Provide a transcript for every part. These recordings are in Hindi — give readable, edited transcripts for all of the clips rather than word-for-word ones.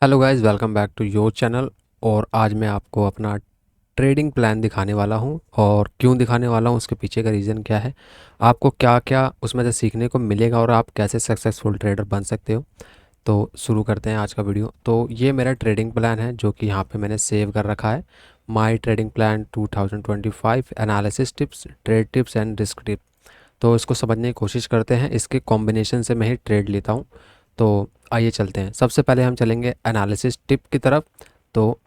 Hello guys, welcome back to your channel. और आज मैं आपको अपना ट्रेडिंग प्लान दिखाने वाला हूं। और क्यों दिखाने वाला हूं, उसके पीछे का रीज़न क्या है, आपको क्या क्या उसमें से सीखने को मिलेगा और आप कैसे सक्सेसफुल ट्रेडर बन सकते हो। तो शुरू करते हैं आज का वीडियो। तो ये मेरा ट्रेडिंग प्लान है जो कि यहाँ पे मैंने सेव कर रखा है। My trading plan 2025 analysis tips, trade tips and risk tip. तो इसको समझने की कोशिश करते हैं, इसके कॉम्बिनेशन से मैं ही ट्रेड लेता हूँ। तो आइए चलते हैं। सबसे पहले हम चलेंगे एनालिसिस टिप की तरफ। तो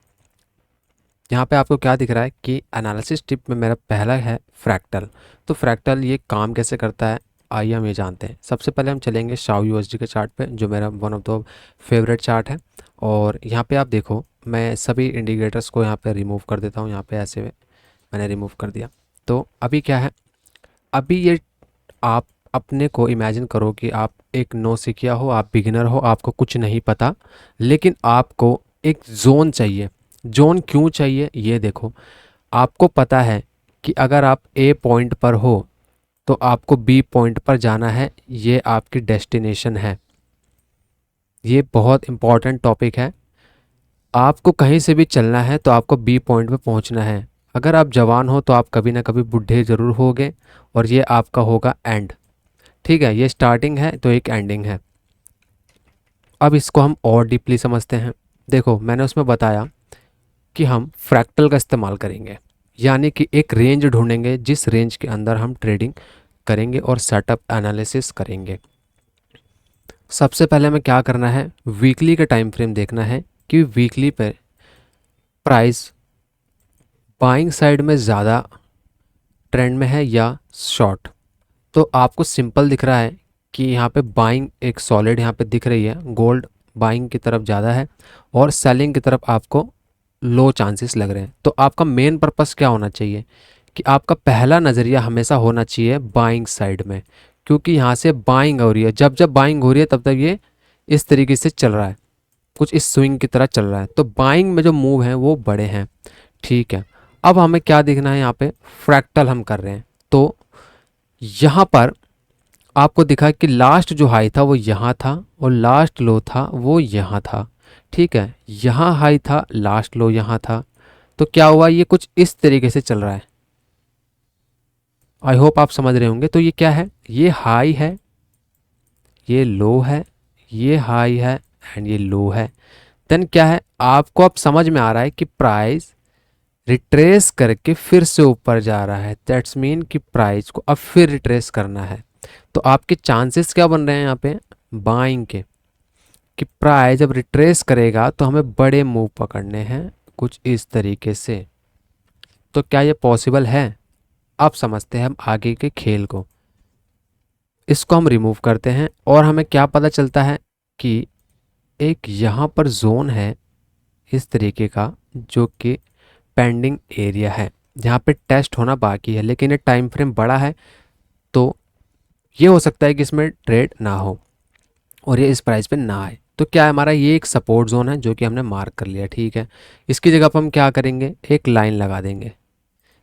यहाँ पे आपको क्या दिख रहा है कि एनालिसिस टिप में मेरा पहला है फ्रैक्टल। तो फ्रैक्टल ये काम कैसे करता है, आइए हम ये जानते हैं। सबसे पहले हम चलेंगे शाओ यूएसडी के चार्ट पे, जो मेरा one of the favourite chart है। और यहाँ पे आप देखो, मैं सभी इंडिकेटर्स को यहाँ पे रिमूव कर देता हूँ। यहाँ पे ऐसे मैंने रिमूव कर दिया। तो अभी क्या है, अभी ये आप अपने को इमेजिन करो कि आप एक नौसिखिया हो, आप बिगिनर हो, आपको कुछ नहीं पता, लेकिन आपको एक जोन चाहिए। जोन क्यों चाहिए ये देखो। आपको पता है कि अगर आप ए पॉइंट पर हो तो आपको बी पॉइंट पर जाना है, ये आपकी डेस्टिनेशन है। ये बहुत इंपॉर्टेंट टॉपिक है। आपको कहीं से भी चलना है तो आपको बी पॉइंट पे पहुंचना है। अगर आप जवान हो तो आप कभी ना कभी बूढ़े ज़रूर होगे, और ये आपका होगा एंड। ठीक है, ये स्टार्टिंग है तो एक एंडिंग है। अब इसको हम और डीपली समझते हैं। देखो, मैंने उसमें बताया कि हम फ्रैक्टल का इस्तेमाल करेंगे, यानी कि एक रेंज ढूंढेंगे जिस रेंज के अंदर हम ट्रेडिंग करेंगे और सेटअप एनालिसिस करेंगे। सबसे पहले हमें क्या करना है, वीकली का टाइम फ्रेम देखना है कि वीकली पे प्राइस बाइंग साइड में ज़्यादा ट्रेंड में है या शॉर्ट। तो आपको सिंपल दिख रहा है कि यहाँ पे बाइंग एक सॉलिड यहाँ पे दिख रही है, गोल्ड बाइंग की तरफ ज़्यादा है और सेलिंग की तरफ आपको लो चांसेस लग रहे हैं। तो आपका मेन पर्पस क्या होना चाहिए कि आपका पहला नज़रिया हमेशा होना चाहिए बाइंग साइड में, क्योंकि यहाँ से बाइंग हो रही है। जब जब बाइंग हो रही है तब तक ये इस तरीके से चल रहा है, कुछ इस स्विंग की तरह चल रहा है। तो बाइंग में जो मूव हैं वो बड़े हैं। ठीक है, अब हमें क्या देखना है, यहाँ पे फ्रैक्टल हम कर रहे हैं। तो यहाँ पर आपको दिखा कि लास्ट जो हाई था वो यहाँ था और लास्ट लो था वो यहाँ था। ठीक है, यहाँ हाई था, लास्ट लो यहाँ था। तो क्या हुआ, ये कुछ इस तरीके से चल रहा है। आई होप आप समझ रहे होंगे। तो ये क्या है, ये हाई है, ये लो है, ये हाई है एंड ये लो है। देन क्या है, आपको अब समझ में आ रहा है कि प्राइस रिट्रेस करके फिर से ऊपर जा रहा है। दैट्स मीन कि प्राइस को अब फिर रिट्रेस करना है। तो आपके चांसेस क्या बन रहे हैं यहाँ पे बाइंग के, कि प्राइस जब रिट्रेस करेगा तो हमें बड़े मूव पकड़ने हैं कुछ इस तरीके से। तो क्या ये पॉसिबल है? अब समझते हैं हम आगे के खेल को। इसको हम रिमूव करते हैं और हमें क्या पता चलता है कि एक यहाँ पर जोन है इस तरीके का, जो कि पेंडिंग एरिया है, जहाँ पे टेस्ट होना बाकी है, लेकिन ये टाइम फ्रेम बड़ा है। तो ये हो सकता है कि इसमें ट्रेड ना हो और ये इस प्राइस पे ना आए। तो क्या है, हमारा ये एक सपोर्ट जोन है जो कि हमने मार्क कर लिया। ठीक है, इसकी जगह पर हम क्या करेंगे, एक लाइन लगा देंगे।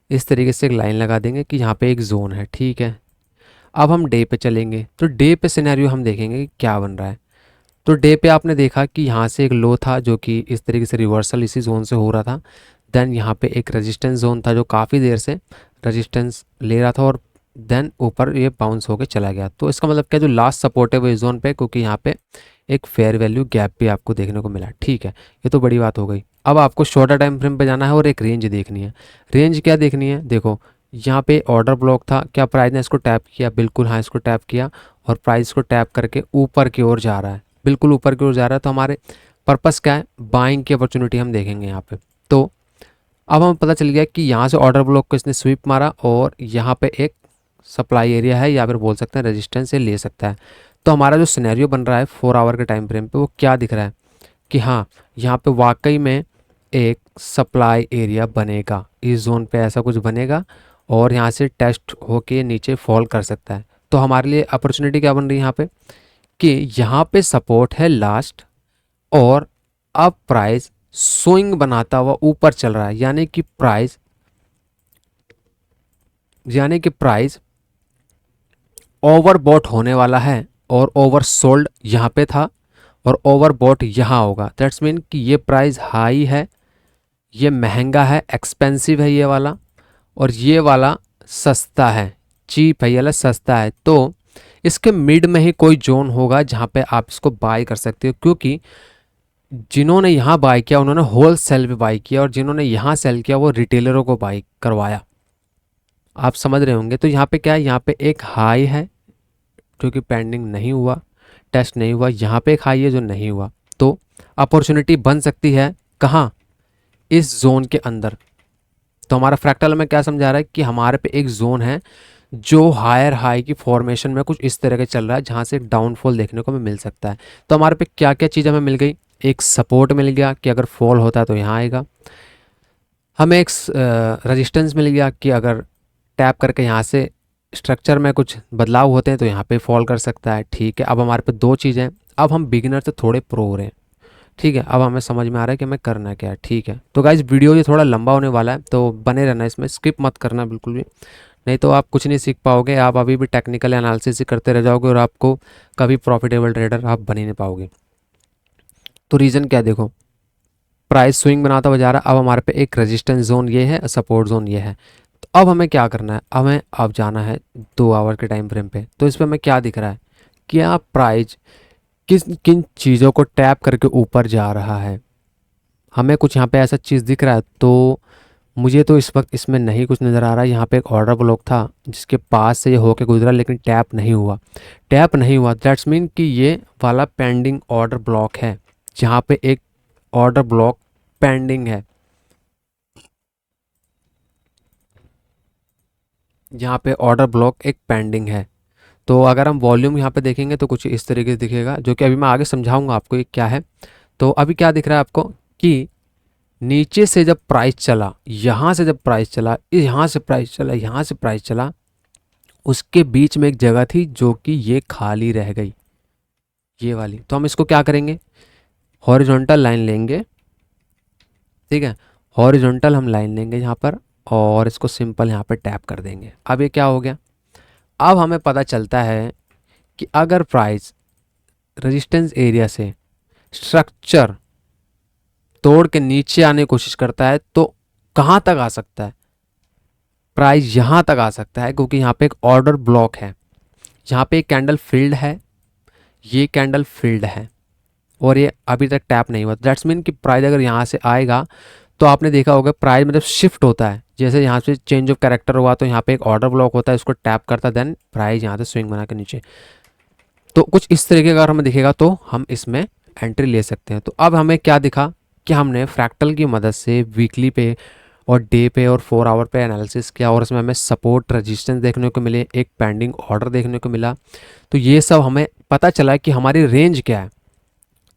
इस तरीके से एक लाइन लगा देंगे कि यहाँ पे एक जोन है। ठीक है, अब हम डे पे चलेंगे। तो डे पे सिनेरियो हम देखेंगे कि क्या बन रहा है। तो डे पे आपने देखा कि यहाँ से एक लो था जो कि इस तरीके से रिवर्सल इसी जोन से हो रहा था। देन यहाँ पे एक रेजिस्टेंस जोन था जो काफ़ी देर से रेजिस्टेंस ले रहा था, और देन ऊपर ये बाउंस होके चला गया। तो इसका मतलब क्या, जो लास्ट सपोर्ट है वो इस जोन पे, क्योंकि यहाँ पे एक फेयर वैल्यू गैप भी आपको देखने को मिला। ठीक है, ये तो बड़ी बात हो गई। अब आपको शॉर्टर टाइम फ्रेम पे जाना है और एक रेंज देखनी है। रेंज क्या देखनी है, देखो यहाँ पे ऑर्डर ब्लॉक था, क्या प्राइस ने इसको टैप किया? बिल्कुल हाँ, इसको टैप किया और प्राइस को टैप करके ऊपर की ओर जा रहा है, बिल्कुल ऊपर की ओर जा रहा है। तो हमारे पर्पस क्या है, बाइंग की अपॉर्चुनिटी हम देखेंगे यहाँ पे। तो अब हमें पता चल गया कि यहाँ से ऑर्डर ब्लॉक को इसने स्वीप मारा और यहाँ पे एक सप्लाई एरिया है, या फिर बोल सकते हैं रेजिस्टेंस से ले सकता है। तो हमारा जो सिनेरियो बन रहा है 4 आवर के टाइम फ्रेम पे, वो क्या दिख रहा है कि हाँ, यहाँ पे वाकई में एक सप्लाई एरिया बनेगा, इस जोन पे ऐसा कुछ बनेगा और यहाँ से टेस्ट होके नीचे फॉल कर सकता है। तो हमारे लिए अपॉर्चुनिटी क्या बन रही है यहाँ पे, कि यहाँ पे सपोर्ट है लास्ट, और अब प्राइस स्विंग बनाता हुआ ऊपर चल रहा है, यानी कि प्राइस ओवरबॉट होने वाला है और ओवर सोल्ड यहाँ पे था, और ओवरबॉट यहाँ होगा। दैट्स मीन कि ये प्राइस हाई है, ये महंगा है, एक्सपेंसिव है ये वाला, और ये वाला सस्ता है, चीप है, ये वाला सस्ता है। तो इसके मिड में ही कोई जोन होगा जहाँ पे आप इसको बाय कर सकते हो, क्योंकि जिन्होंने यहाँ बाय किया उन्होंने होल सेल पे बाय किया, और जिन्होंने यहाँ सेल किया वो रिटेलरों को बाय करवाया। आप समझ रहे होंगे। तो यहाँ पे क्या है, यहाँ पे एक हाई है जो कि पेंडिंग नहीं हुआ, टेस्ट नहीं हुआ, यहाँ पे एक हाई है जो नहीं हुआ। तो अपॉर्चुनिटी बन सकती है कहाँ, इस जोन के अंदर। तो हमारा फ्रैक्टल में क्या समझा रहा है कि हमारे पे एक जोन है जो हायर हाई की फॉर्मेशन में कुछ इस तरह के चल रहा है, जहाँ से एक डाउनफॉल देखने को हमें मिल सकता है। तो हमारे पे क्या क्या चीज़ हमें मिल गई, एक सपोर्ट मिल गया कि अगर फॉल होता है तो यहाँ आएगा, हमें एक रेजिस्टेंस मिल गया कि अगर टैप करके यहाँ से स्ट्रक्चर में कुछ बदलाव होते हैं तो यहाँ पे फॉल कर सकता है। ठीक है, अब हमारे पे दो चीज़ें हैं। अब हम बिगिनर से थोड़े प्रो हो रहे हैं। ठीक है, अब हमें समझ में आ रहा है कि हमें करना क्या है। ठीक है, तो गाइज वीडियो ये थोड़ा लंबा होने वाला है, तो बने रहना इसमें, स्किप मत करना बिल्कुल भी, नहीं तो आप कुछ नहीं सीख पाओगे। आप अभी भी टेक्निकल एनालिसिस ही करते रह जाओगे और आपको कभी प्रॉफिटेबल ट्रेडर आप बन ही नहीं पाओगे। तो रीज़न क्या है, देखो प्राइस स्विंग बनाता हुआ जा रहा है। अब हमारे पे एक रेजिस्टेंस जोन ये है, सपोर्ट जोन ये है। तो अब हमें क्या करना है, हमें अब जाना है 2 आवर के टाइम फ्रेम पे। तो इस पर हमें क्या दिख रहा है, क्या प्राइस किस किन चीज़ों को टैप करके ऊपर जा रहा है। हमें कुछ यहाँ पे ऐसा चीज़ दिख रहा है, तो मुझे तो इस वक्त इसमें नहीं कुछ नज़र आ रहा है। यहाँ पे एक ऑर्डर ब्लॉक था जिसके पास से ये होके गुजरा, लेकिन टैप नहीं हुआ, टैप नहीं हुआ। दैट्स मीन कि ये वाला पेंडिंग ऑर्डर ब्लॉक है, जहाँ पे एक ऑर्डर ब्लॉक पेंडिंग है, यहाँ पे ऑर्डर ब्लॉक एक पेंडिंग है। तो अगर हम वॉल्यूम यहाँ पे देखेंगे तो कुछ इस तरीके से दिखेगा, जो कि अभी मैं आगे समझाऊंगा आपको ये क्या है। तो अभी क्या दिख रहा है आपको कि नीचे से जब प्राइस चला, यहाँ से जब प्राइस चला, यहाँ से प्राइस चला, यहाँ से प्राइस चला, उसके बीच में एक जगह थी जो कि ये खाली रह गई, ये वाली। तो हम इसको क्या करेंगे, हॉरिजॉन्टल लाइन लेंगे। ठीक है, हॉरिजॉन्टल हम लाइन लेंगे यहाँ पर, और इसको सिंपल यहाँ पर टैप कर देंगे। अब ये क्या हो गया, अब हमें पता चलता है कि अगर प्राइस रेजिस्टेंस एरिया से स्ट्रक्चर तोड़ के नीचे आने की कोशिश करता है तो कहाँ तक आ सकता है, प्राइस यहाँ तक आ सकता है, क्योंकि यहाँ पे एक ऑर्डर ब्लॉक है, यहाँ पे एक कैंडल फिल्ड है, ये कैंडल फिल्ड है, और ये अभी तक टैप नहीं हुआ। दैट्स मीन कि प्राइस अगर यहाँ से आएगा, तो आपने देखा होगा प्राइस में जब शिफ्ट होता है, जैसे यहाँ से चेंज ऑफ कैरेक्टर हुआ तो यहाँ पे एक ऑर्डर ब्लॉक होता है, उसको टैप करता है, देन प्राइस यहाँ से स्विंग बना के नीचे। तो कुछ इस तरीके का अगर हमें दिखेगा तो हम इसमें एंट्री ले सकते हैं। तो अब हमें क्या दिखा कि हमने फ्रैक्टल की मदद से वीकली पे और डे पे और 4 आवर पे एनालिसिस किया, और इसमें हमें सपोर्ट रेजिस्टेंस देखने को मिले, एक पेंडिंग ऑर्डर देखने को मिला। तो ये सब हमें पता चला कि हमारी रेंज क्या है।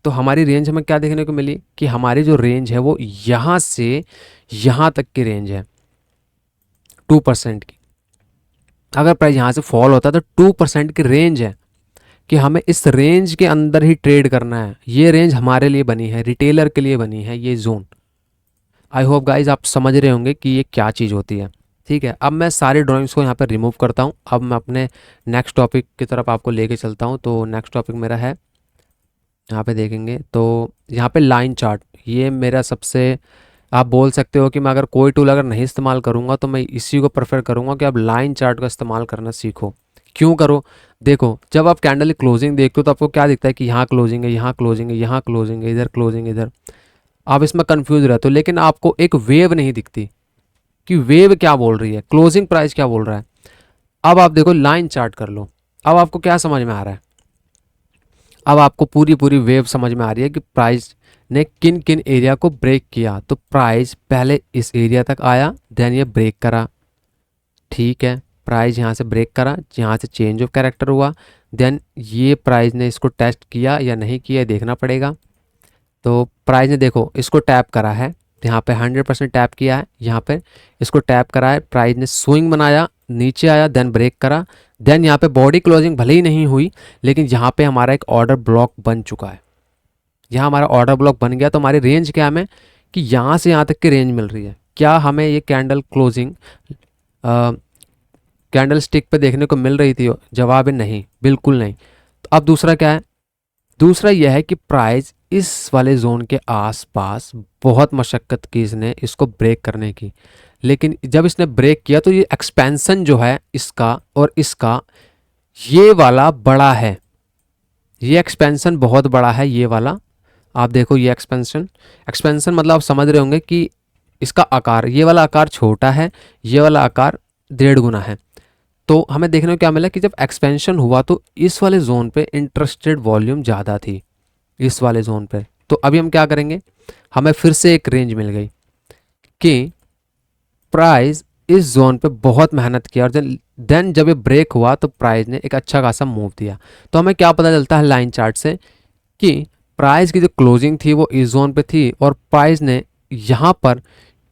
तो हमारी रेंज हमें क्या देखने को मिली कि हमारी जो रेंज है वो यहाँ से यहाँ तक की रेंज है 2% की। अगर प्राइस यहाँ से फॉल होता है तो 2% की रेंज है कि हमें इस रेंज के अंदर ही ट्रेड करना है। ये रेंज हमारे लिए बनी है, रिटेलर के लिए बनी है ये जोन। आई होप गाइज आप समझ रहे होंगे कि ये क्या चीज़ होती है। ठीक है, अब मैं सारे ड्राइंग्स को यहाँ पर रिमूव करता हूँ। अब मैं अपने नेक्स्ट टॉपिक की तरफ आपको लेके चलता हूँ। तो नेक्स्ट टॉपिक मेरा है, यहाँ पे देखेंगे तो यहाँ पे लाइन चार्ट। ये मेरा सबसे, आप बोल सकते हो कि मैं अगर कोई टूल अगर नहीं इस्तेमाल करूँगा तो मैं इसी को प्रेफर करूँगा कि आप लाइन चार्ट का इस्तेमाल करना सीखो। क्यों करो, देखो जब आप कैंडल की क्लोजिंग देखते हो तो आपको क्या दिखता है कि यहाँ क्लोजिंग है, यहाँ क्लोजिंग है, यहाँ क्लोजिंग है, इधर क्लोजिंग, इधर। आप इसमें कंफ्यूज रहते हो, लेकिन आपको एक वेव नहीं दिखती कि वेव क्या बोल रही है, क्लोजिंग प्राइस क्या बोल रहा है। अब आप देखो लाइन चार्ट कर लो, अब आपको क्या समझ में आ रहा है, अब आपको पूरी पूरी वेव समझ में आ रही है कि प्राइस ने किन किन एरिया को ब्रेक किया। तो प्राइस पहले इस एरिया तक आया, देन ये ब्रेक करा। ठीक है, प्राइस यहाँ से ब्रेक करा, यहाँ से चेंज ऑफ कैरेक्टर हुआ, देन ये प्राइस ने इसको टेस्ट किया या नहीं किया देखना पड़ेगा। तो प्राइस ने देखो इसको टैप करा है, यहाँ पे 100% टैप किया है, यहाँ पे इसको टैप करा है, प्राइस ने स्विंग बनाया, नीचे आया, देन ब्रेक करा, देन यहाँ पे बॉडी क्लोजिंग भले ही नहीं हुई, लेकिन यहाँ पे हमारा एक ऑर्डर ब्लॉक बन चुका है। यहाँ हमारा ऑर्डर ब्लॉक बन गया, तो हमारी रेंज क्या हमें कि यहाँ से यहाँ तक की रेंज मिल रही है। क्या हमें ये कैंडल क्लोजिंग कैंडल स्टिक पे देखने को मिल रही थी? जवाब है नहीं, बिल्कुल नहीं। तो अब दूसरा क्या है, दूसरा यह है कि प्राइस इस वाले जोन के आसपास बहुत मशक्क़त की इसने इसको ब्रेक करने की, लेकिन जब इसने ब्रेक किया तो ये एक्सपेंशन जो है इसका और इसका, ये वाला बड़ा है, ये एक्सपेंशन बहुत बड़ा है ये वाला। आप देखो ये एक्सपेंशन, एक्सपेंशन मतलब आप समझ रहे होंगे कि इसका आकार, ये वाला आकार छोटा है, ये वाला आकार 1.5 गुना है। तो हमें देखने को क्या मिला कि जब एक्सपेंशन हुआ तो इस वाले जोन पे इंटरेस्टेड वॉल्यूम ज़्यादा थी, इस वाले जोन पे। तो अभी हम क्या करेंगे, हमें फिर से एक रेंज मिल गई कि प्राइस इस जोन पे बहुत मेहनत किया और देन जब ये ब्रेक हुआ तो प्राइस ने एक अच्छा खासा मूव दिया। तो हमें क्या पता चलता है लाइन चार्ट से कि प्राइस की जो क्लोजिंग थी वो इस जोन पे थी और प्राइस ने यहाँ पर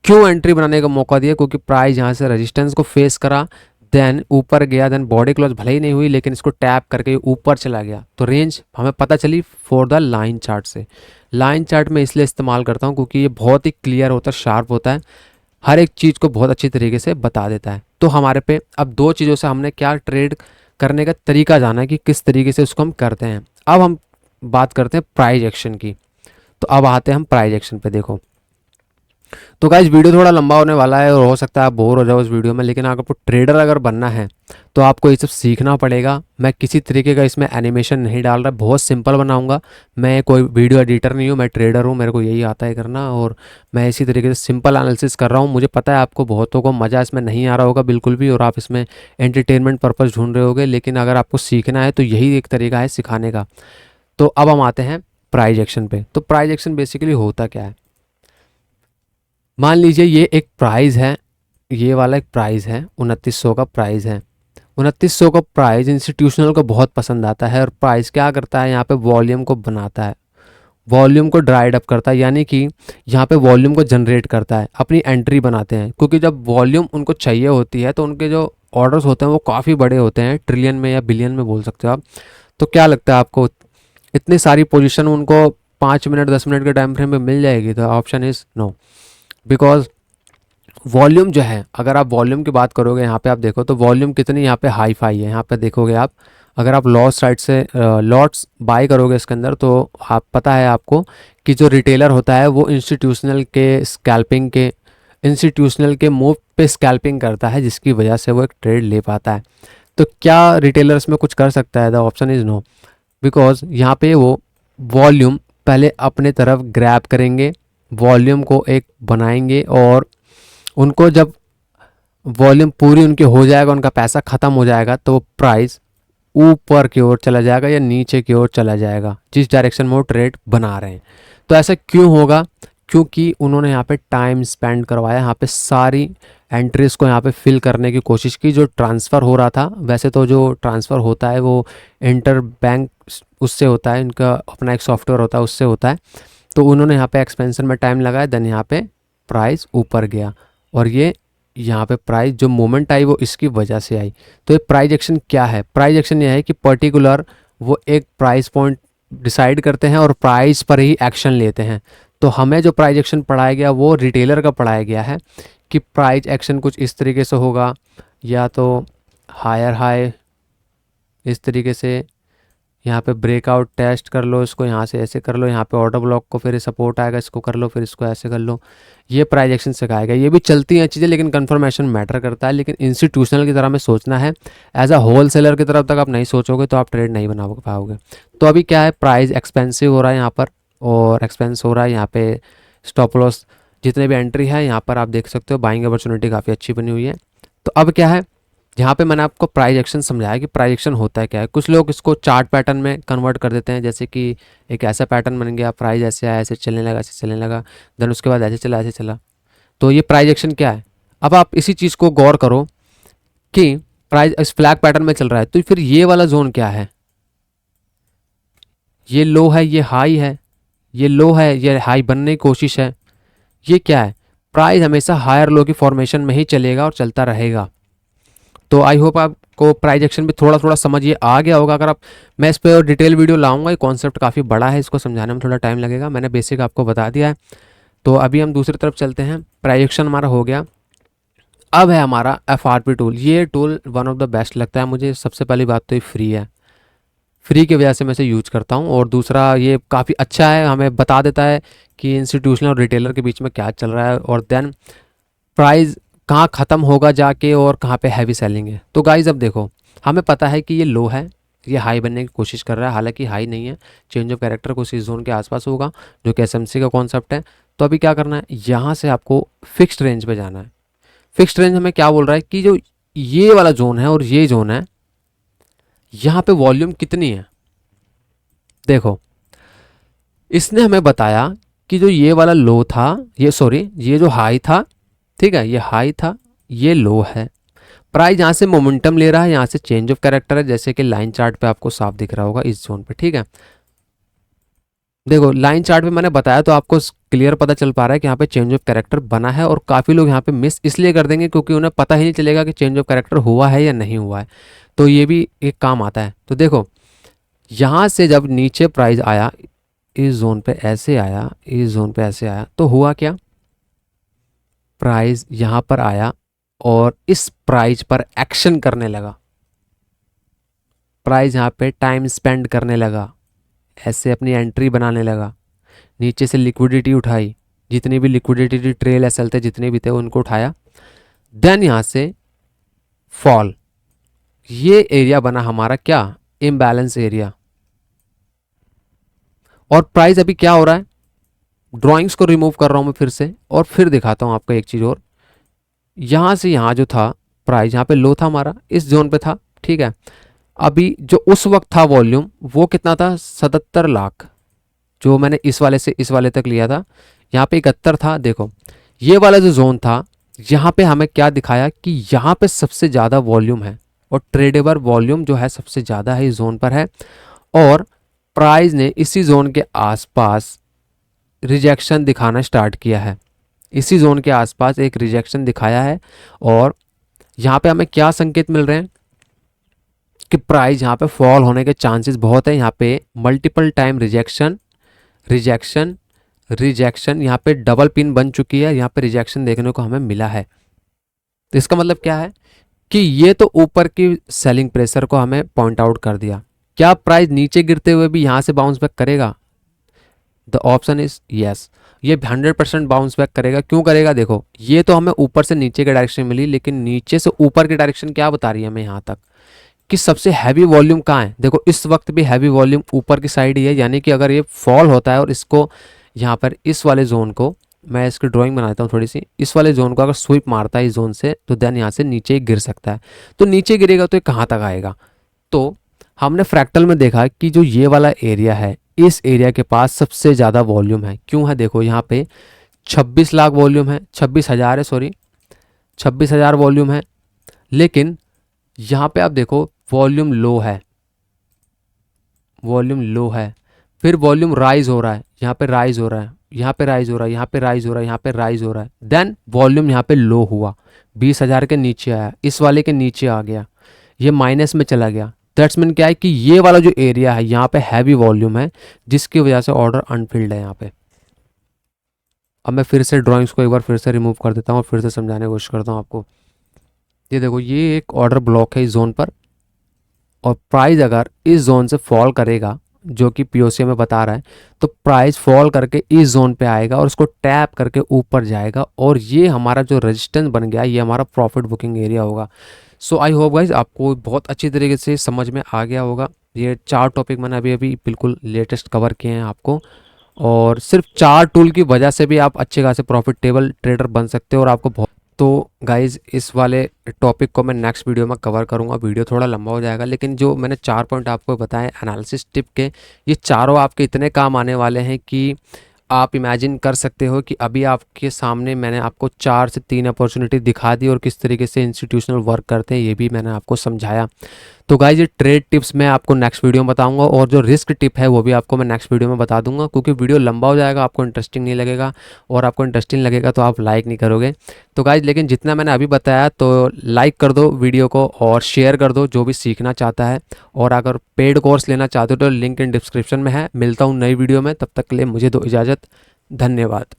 क्यों एंट्री बनाने का मौका दिया, क्योंकि प्राइस यहाँ से रेजिस्टेंस को फेस करा, देन ऊपर गया, देन बॉडी क्लोज भले ही नहीं हुई लेकिन इसको टैप करके ऊपर चला गया। तो रेंज हमें पता चली फॉर द लाइन चार्ट से। लाइन चार्ट में इसलिए इस्तेमाल करता हूँ क्योंकि ये बहुत ही क्लियर होता है, शार्प होता है, हर एक चीज़ को बहुत अच्छी तरीके से बता देता है। तो हमारे पे अब दो चीज़ों से हमने क्या ट्रेड करने का तरीका जाना है कि किस तरीके से उसको हम करते हैं। अब हम बात करते हैं प्राइस एक्शन की। तो अब आते हैं हम प्राइस एक्शन पे। देखो तो गाइस वीडियो थोड़ा लंबा होने वाला है और हो सकता है आप बोर हो जाओ इस वीडियो में, लेकिन आपको ट्रेडर अगर बनना है तो आपको ये सब सीखना पड़ेगा। मैं किसी तरीके का इसमें एनिमेशन नहीं डाल रहा, बहुत सिंपल बनाऊंगा। मैं कोई वीडियो एडिटर नहीं हूँ, मैं ट्रेडर हूँ, मेरे को यही आता है करना, और मैं इसी तरीके से सिंपल एनालिसिस कर रहा हूँ। मुझे पता है आपको बहुतों को मज़ा इसमें नहीं आ रहा होगा बिल्कुल भी, और आप इसमें एंटरटेनमेंट पर्पज़ ढूंढ रहे होगे, लेकिन अगर आपको सीखना है तो यही एक तरीका है सिखाने का। तो अब हम आते हैं प्राइस एक्शन पे। तो प्राइस एक्शन बेसिकली होता क्या है, मान लीजिए ये एक प्राइस है, ये वाला एक प्राइस है, 2900 का प्राइस है। 2900 का प्राइस इंस्टीट्यूशनल को बहुत पसंद आता है और प्राइस क्या करता है, यहाँ पे वॉल्यूम को बनाता है, वॉल्यूम को ड्राइड अप करता है, यानी कि यहाँ पे वॉल्यूम को जनरेट करता है, अपनी एंट्री बनाते हैं। क्योंकि जब वॉल्यूम उनको चाहिए होती है तो उनके जो ऑर्डर्स होते हैं वो काफ़ी बड़े होते हैं, ट्रिलियन में या बिलियन में बोल सकते हो आप। तो क्या लगता है आपको इतनी सारी पोजीशन उनको 5 मिनट 10 मिनट के टाइम फ्रेम में मिल जाएगी? तो option is no, because volume जो है, अगर आप वॉल्यूम की बात करोगे यहाँ पे आप देखो तो वॉल्यूम कितनी यहाँ पे हाई फाई है। यहाँ पे देखोगे आप, अगर आप लॉस साइड से लॉट्स बाय करोगे इसके अंदर तो आप पता है आपको कि जो रिटेलर होता है वो इंस्टीट्यूशनल के मूव पे स्कैल्पिंग करता है, जिसकी वजह से वो एक ट्रेड ले पाता है। तो क्या रिटेलर इसमें कुछ कर सकता है? The option is no, because यहाँ पे वो वॉल्यूम पहले अपने तरफ ग्रैब करेंगे, वॉल्यूम को एक बनाएंगे, और उनको जब वॉल्यूम पूरी उनकी हो जाएगा, उनका पैसा ख़त्म हो जाएगा, तो प्राइस ऊपर की ओर चला जाएगा या नीचे की ओर चला जाएगा, जिस डायरेक्शन में वो ट्रेड बना रहे हैं। तो ऐसा क्यों होगा? क्योंकि उन्होंने यहाँ पे टाइम स्पेंड करवाया, यहाँ पे सारी एंट्रीज को यहाँ पे फिल करने की कोशिश की। जो ट्रांसफ़र हो रहा था, वैसे तो जो ट्रांसफ़र होता है वो इंटर बैंक उससे होता है, इनका अपना एक सॉफ्टवेयर होता है उससे होता है। तो उन्होंने यहाँ पे एक्सपेंशन में टाइम लगाया, देन यहाँ पे प्राइस ऊपर गया, और ये यहाँ पे प्राइस जो मोमेंट आई वो इसकी वजह से आई। तो ये प्राइस एक्शन क्या है? प्राइस एक्शन ये है कि पर्टिकुलर वो एक प्राइस पॉइंट डिसाइड करते हैं और प्राइस पर ही एक्शन लेते हैं। तो हमें जो प्राइस एक्शन पढ़ाया गया वो रिटेलर का पढ़ाया गया है कि प्राइस एक्शन कुछ इस तरीके से होगा, या तो हायर हाई इस तरीके से, यहाँ पे ब्रेकआउट टेस्ट कर लो, इसको यहाँ से ऐसे कर लो, यहाँ पे ऑर्डर ब्लॉक को फिर सपोर्ट आएगा, इसको कर लो, फिर इसको ऐसे कर लो। ये प्राइस एक्शन सिखाएगा। ये भी चलती हैं चीज़ें, लेकिन कंफर्मेशन मैटर करता है। लेकिन इंस्टीट्यूशनल की तरह में सोचना है, एज अ होल सेलर की तरफ तक आप नहीं सोचोगे तो आप ट्रेड नहीं बना पाओगे। तो अभी क्या है, प्राइस एक्सपेंसिव हो रहा है यहाँ पर, और एक्सपेंस हो रहा है यहाँ पे। स्टॉप लॉस जितने भी एंट्री है यहाँ पर आप देख सकते हो, बाइंग अपॉर्चुनिटी काफ़ी अच्छी बनी हुई है। तो अब क्या है, यहाँ पे मैंने आपको प्राइस एक्शन समझाया कि प्राइस एक्शन होता है क्या है। कुछ लोग इसको चार्ट पैटर्न में कन्वर्ट कर देते हैं, जैसे कि एक ऐसा पैटर्न बन गया, प्राइस ऐसे आया, ऐसे चलने लगा, ऐसे चलने लगा, देन उसके बाद ऐसे चला, ऐसे चला। तो ये प्राइस एक्शन क्या है? अब आप इसी चीज़ को गौर करो कि प्राइस इस फ्लैग पैटर्न में चल रहा है, तो फिर ये वाला जोन क्या है? ये लो है, ये हाई है, ये लो है, ये हाई बनने की कोशिश है। ये क्या है? प्राइस हमेशा हायर लो की फॉर्मेशन में ही चलेगा और चलता रहेगा। तो आई होप आपको प्राइस एक्शन भी थोड़ा थोड़ा समझ ये आ गया होगा। अगर आप, मैं इस पर और डिटेल वीडियो लाऊंगा, ये कॉन्सेप्ट काफ़ी बड़ा है, इसको समझाने में थोड़ा टाइम लगेगा। मैंने बेसिक आपको बता दिया है। तो अभी हम दूसरी तरफ चलते हैं। प्राइस एक्शन हमारा हो गया। अब है हमारा FRP टूल। ये tool one of the best लगता है मुझे। सबसे पहली बात तो ये फ्री है, फ्री की वजह से मैं इसे यूज करता हूँ। और दूसरा ये काफ़ी अच्छा है, हमें बता देता है कि इंस्टीट्यूशनल और रिटेलर के बीच में क्या चल रहा है, और देन प्राइस कहाँ ख़त्म होगा जाके और कहाँ पे हैवी सेलिंग है। तो गाइज अब देखो, हमें पता है कि ये लो है, ये हाई बनने की कोशिश कर रहा है, हालांकि हाई नहीं है, चेंज ऑफ कैरेक्टर कुछ इस जोन के आसपास होगा, जो कि एसएमसी का कॉन्सेप्ट है। तो अभी क्या करना है, यहाँ से आपको फिक्स्ड रेंज पे जाना है। फिक्स्ड रेंज हमें क्या बोल रहा है कि जो ये वाला जोन है और ये जोन है, यहाँ पे वॉल्यूम कितनी है। देखो, इसने हमें बताया कि जो ये वाला लो था, ये सॉरी ये जो हाई था, ठीक है, ये हाई था, ये लो है। प्राइस यहाँ से मोमेंटम ले रहा है, यहाँ से चेंज ऑफ कैरेक्टर है, जैसे कि लाइन चार्ट पे आपको साफ दिख रहा होगा इस जोन पे, ठीक है। देखो लाइन चार्ट पे मैंने बताया तो आपको क्लियर पता चल पा रहा है कि यहाँ पे चेंज ऑफ कैरेक्टर बना है, और काफ़ी लोग यहाँ पे मिस इसलिए कर देंगे क्योंकि उन्हें पता ही नहीं चलेगा कि चेंज ऑफ कैरेक्टर हुआ है या नहीं हुआ है। तो ये भी एक काम आता है। तो देखो, यहाँ से जब नीचे प्राइस आया, इस जोन पे ऐसे आया, इस जोन पे ऐसे आया, तो हुआ क्या, प्राइस यहाँ पर आया और इस प्राइस पर एक्शन करने लगा। प्राइस यहाँ पे टाइम स्पेंड करने लगा, ऐसे अपनी एंट्री बनाने लगा, नीचे से लिक्विडिटी उठाई, जितनी भी लिक्विडिटी ट्रेल एसएल थे जितने भी थे उनको उठाया, देन यहाँ से फॉल। ये एरिया बना हमारा क्या, इम्बैलेंस एरिया। और प्राइस अभी क्या हो रहा है, ड्राइंग्स को रिमूव कर रहा हूँ मैं फिर से, और फिर दिखाता हूँ आपको एक चीज़ और। यहाँ से यहाँ जो था प्राइस, यहाँ पे लो था हमारा, इस जोन पे था, ठीक है। अभी जो उस वक्त था वॉल्यूम वो कितना था, 77 लाख, जो मैंने इस वाले से इस वाले तक लिया था। यहाँ पे 71 था। देखो ये वाला जो जोन था, यहाँ पे हमें क्या दिखाया कि यहाँ पे सबसे ज़्यादा वॉल्यूम है, और ट्रेडेबल वॉल्यूम जो है सबसे ज़्यादा है इस जोन पर है। और प्राइस ने इसी जोन के आसपास रिजेक्शन दिखाना स्टार्ट किया है, इसी जोन के आसपास एक रिजेक्शन दिखाया है। और यहाँ पे हमें क्या संकेत मिल रहे हैं कि प्राइस यहाँ पे फॉल होने के चांसेस बहुत है। यहाँ पे multiple time rejection rejection rejection, यहाँ पे डबल पिन बन चुकी है, यहाँ पे रिजेक्शन देखने को हमें मिला है। तो इसका मतलब क्या है कि ये तो ऊपर की सेलिंग प्रेशर को हमें पॉइंट आउट कर दिया। क्या प्राइस नीचे गिरते हुए भी यहाँ से बाउंस बैक करेगा, द ऑप्शन इज यस। ये 100% बाउंस बैक करेगा। क्यों करेगा, देखो ये तो हमें ऊपर से नीचे की डायरेक्शन मिली, लेकिन नीचे से ऊपर की डायरेक्शन क्या बता रही है हमें यहाँ तक कि सबसे हैवी वॉल्यूम कहाँ है। देखो इस वक्त भी हैवी वॉल्यूम ऊपर की साइड ही है, यानी कि अगर ये फॉल होता है और इसको यहाँ पर इस वाले जोन को, मैं इसकी ड्राइंग बनाता हूँ थोड़ी सी, इस वाले जोन को अगर स्वीप मारता है इस जोन से, तो देन यहाँ से नीचे गिर सकता है। तो नीचे गिरेगा तो ये कहाँ तक आएगा। तो हमने फ्रैक्टल में देखा कि जो ये वाला एरिया है, इस एरिया के पास सबसे ज़्यादा वॉल्यूम है। क्यों है, देखो यहाँ पे 26 लाख वॉल्यूम है, 26,000 है, सॉरी 26,000 वॉल्यूम है। लेकिन यहाँ पे आप देखो वॉल्यूम लो है, वॉल्यूम लो है, फिर वॉल्यूम राइज हो रहा है, यहाँ पे राइज हो रहा है, यहाँ पे राइज हो रहा है, यहाँ पे राइज हो रहा है, यहाँ पे राइज हो रहा है, देन वॉल्यूम यहाँ पे लो हुआ, 20,000 के नीचे आया, इस वाले के नीचे आ गया, ये माइनस में चला गया। दैट्स मीन क्या है कि ये वाला जो एरिया है यहाँ पे हैवी वॉल्यूम है, जिसकी वजह से ऑर्डर अनफिल्ड है यहाँ पे। अब मैं फिर से ड्राइंग्स को एक बार फिर से रिमूव कर देता हूँ और फिर से समझाने की कोशिश करता हूँ आपको। ये देखो ये एक ऑर्डर ब्लॉक है इस जोन पर, और प्राइस अगर इस जोन से फॉल करेगा, जो कि पीओसी में बता रहा है, तो प्राइस फॉल करके इस जोन पे आएगा और उसको टैप करके ऊपर जाएगा, और ये हमारा जो रेजिस्टेंस बन गया, ये हमारा प्रॉफिट बुकिंग एरिया होगा। सो आई होप गाइज आपको बहुत अच्छी तरीके से समझ में आ गया होगा। ये 4 टॉपिक मैंने अभी अभी बिल्कुल लेटेस्ट कवर किए हैं आपको, और सिर्फ 4 टूल की वजह से भी आप अच्छे खासे प्रॉफिटेबल ट्रेडर बन सकते हो। और आपको बहुत, तो गाइज़ इस वाले टॉपिक को मैं नेक्स्ट वीडियो में कवर करूंगा। वीडियो थोड़ा लंबा हो जाएगा, लेकिन जो मैंने 4 पॉइंट आपको बताए एनालिसिस टिप के, ये चारों आपके इतने काम आने वाले हैं कि आप इमेजिन कर सकते हो कि अभी आपके सामने मैंने आपको 4 से 3 अपॉर्चुनिटी दिखा दी, और किस तरीके से इंस्टीट्यूशनल वर्क करते हैं ये भी मैंने आपको समझाया। तो गाइज ये ट्रेड टिप्स मैं आपको नेक्स्ट वीडियो में बताऊंगा, और जो रिस्क टिप है वो भी आपको मैं नेक्स्ट वीडियो में बता दूंगा, क्योंकि वीडियो लंबा हो जाएगा, आपको इंटरेस्टिंग नहीं लगेगा, और आपको इंटरेस्टिंग लगेगा तो आप लाइक नहीं करोगे। तो गाइज लेकिन जितना मैंने अभी बताया, तो लाइक कर दो वीडियो को और शेयर कर दो जो भी सीखना चाहता है। और अगर पेड कोर्स लेना चाहते हो तो लिंक इन डिस्क्रिप्शन में है। मिलता हूँ नई वीडियो में, तब तक के लिए मुझे दो इजाज़त। धन्यवाद।